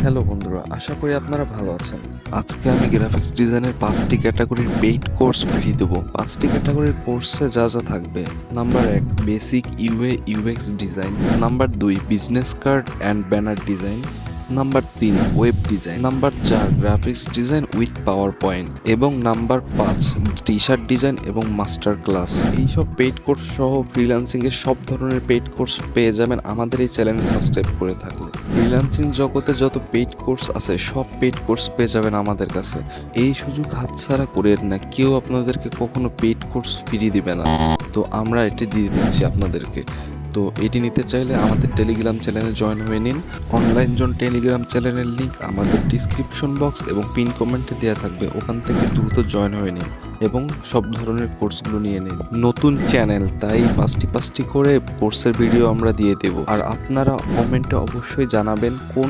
Hello বন্ধুরা, আশা করি আপনারা ভালো আছেন। আজকে আমি গ্রাফিক্স ডিজাইনের 5টি ক্যাটাগরির পেইড কোর্স ফ্রি দেবো। 5টি ক্যাটাগরির কোর্সে যা যা থাকবে: number 1 basic UA UX design, number 2 business card and banner design, number 3 web design, number 4 graphics design with power point এবং নাম্বার 5 টি শার্ট ডিজাইন এবং মাস্টার ক্লাস। এইসব পেইড কোর্স সহ ফ্রিল্যান্সিং এর সব ধরনের পেইড কোর্স পেয়ে যাবেন আমাদের এই চ্যানেলে সাবস্ক্রাইব করে থাকলে। ফ্রিল্যান্সিং জগতে যত পেইড কোর্স আছে সব পেইড কোর্স পেয়ে যাবেন আমাদের কাছে। এই সুযোগ হাতছাড়া করেন না, কেউ আপনাদেরকে কখনো পেইড কোর্স ফ্রি দিবে না, তো আমরা এটি দিয়ে দিচ্ছি আপনাদেরকে। তো এটি নিতে চাইলে আমাদের টেলিগ্রাম চ্যানেলে জয়েন হয়ে নিন। অনলাইন জোন টেলিগ্রাম চ্যানেলের লিঙ্ক আমাদের ডিসক্রিপশন বক্স এবং পিন কমেন্টে দেওয়া থাকবে, ওখান থেকে দ্রুত জয়েন হয়ে নিন এবং সব ধরনের কোর্সগুলো নিয়ে নিন। নতুন চ্যানেল, তাই পাঁচটি করে কোর্সের ভিডিও আমরা দিয়ে দেব। আর আপনারা কমেন্টে অবশ্যই জানাবেন কোন